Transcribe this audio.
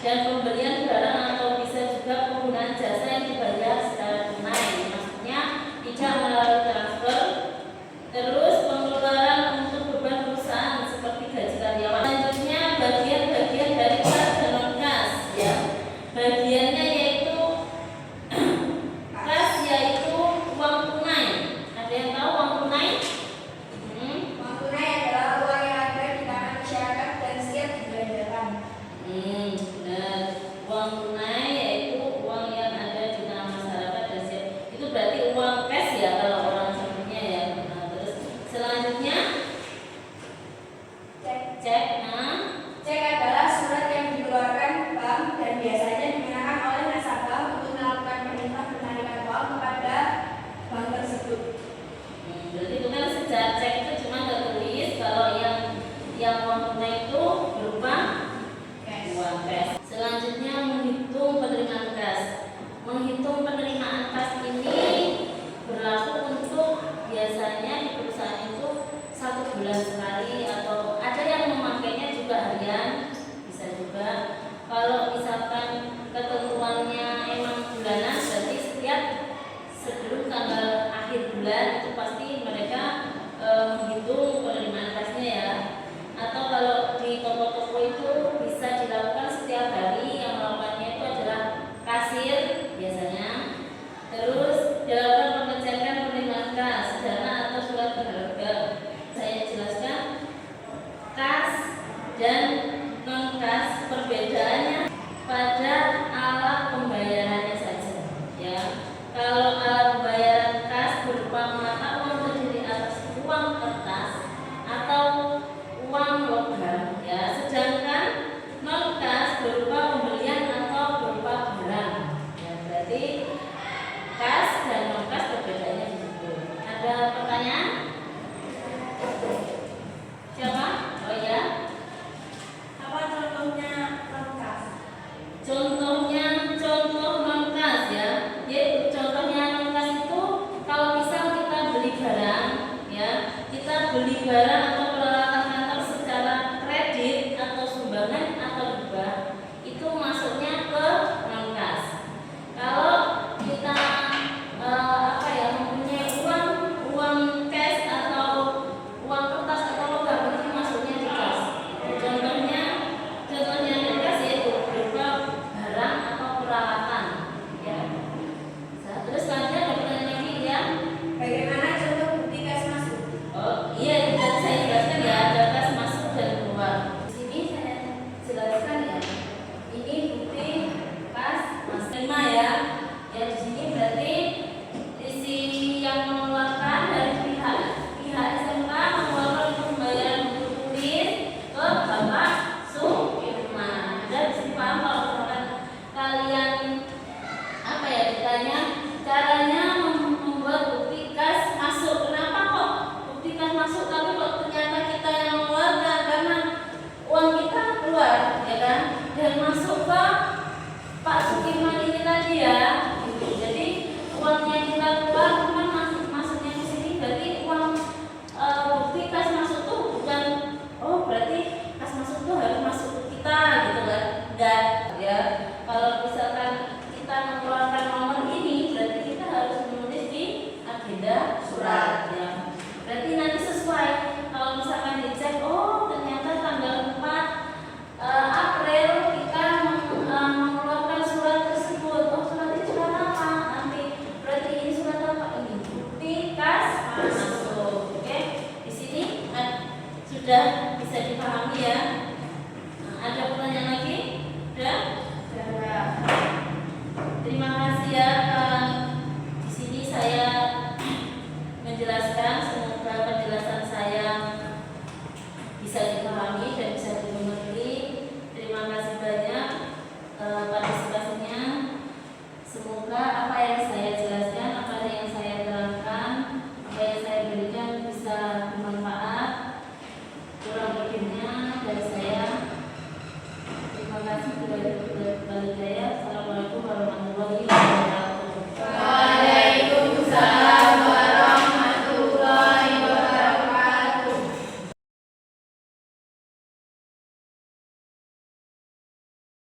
dan pembelian barang atau bisa juga penggunaan jasa yang dibayar secara tunai, maksudnya tidak melalui transfer. Terus pengeluaran untuk beban perusahaan seperti gaji karyawan. Selanjutnya bagian-bagian dari kas dan non kas, ya. Bagiannya yaitu kas yaitu uang tunai. Ada yang tahu uang tunai? Uang tunai adalah uang yang ada di tangan masyarakat dan siap dibelanjakan. Benar. Uang tunai yaitu uang yang ada di tangan masyarakat dan siap. Itu berarti uang cash ya kalau orang sebutnya ya. Nah, terus selanjutnya cek. Cek adalah surat yang dikeluarkan bank dan biasanya digunakan oleh nasabah untuk melakukan perintah penarikan uang kepada bank tersebut. Berarti itu kan secara cek itu cuma tertulis, kalau yang uang tunai itu berupa uang cash. Selanjutnya menghitung penerimaan kas. Menghitung penerimaan kas ini berlaku untuk biasanya di perusahaan itu 1 bulan sekali atau ada yang memakainya juga harian, bisa juga. Kalau misalkan ketentuannya emang bulanan, berarti setiap sebelum tanggal akhir bulan itu pasti mereka menghitung penerimaan kasnya ya. Atau kalau di toko-toko itu bisa dilakukan setiap hari, yang melakukannya itu adalah kasir biasanya. Terus dilakukan pengecekan penerimaan kas, dana atau surat berharga. Saya jelaskan kas dan non kas, perbedaannya pada alat pembayarannya saja, ya. Kalau alat pembayaran kas berupa mata uang terdiri atas uang kertas atau uang logam, ya. Sedangkan non kas berupa pembelian atau berupa barang, ya. Berarti kas dan non kas perbedaannya begitu. Ada pertanyaan? Siapa? Oh ya. Apa contohnya non-kas? Contoh non kas ya. Yaitu contohnya non kas itu kalau misal kita beli barang, ya, kita beli barang atau peralatan kantor secara kredit atau sumbangan atau hibah, itu masuknya ke non kas. Kalau kita mempunyai uang cash atau uang kertas atau logam, itu masuknya di kas. Contohnya non kas yaitu berupa barang atau peralatan, ya. Terus selanjutnya ada pertanyaan lagi ya. Bagaimana contoh bukti kas masuk? Oh iya, tadi saya jelaskan ya, ada kas masuk dan keluar. Di sini saya jelaskan ya. Ini bukti kas masuk ya. Ya di sini berarti isi yang mengeluarkan dari pihak SMK mengeluarkan pembayaran buku tulis ke Bapak Sukirman. Dan di sini paham kalau misalkan kalian ditanya caranya membuat bukti kas masuk. Kenapa kok bukti kas masuk tapi kok ternyata kita yang mengeluarkan? Karena uang kita keluar, ya kan, dan masuk ke Pak Sukirman ini tadi ya. Gitu. Jadi uangnya kita keluar, cuman masuknya ke sini, berarti uang bukti kas masuk tuh bukan, oh berarti kas masuk tuh harus masuk ke kita gitu kan? Enggak.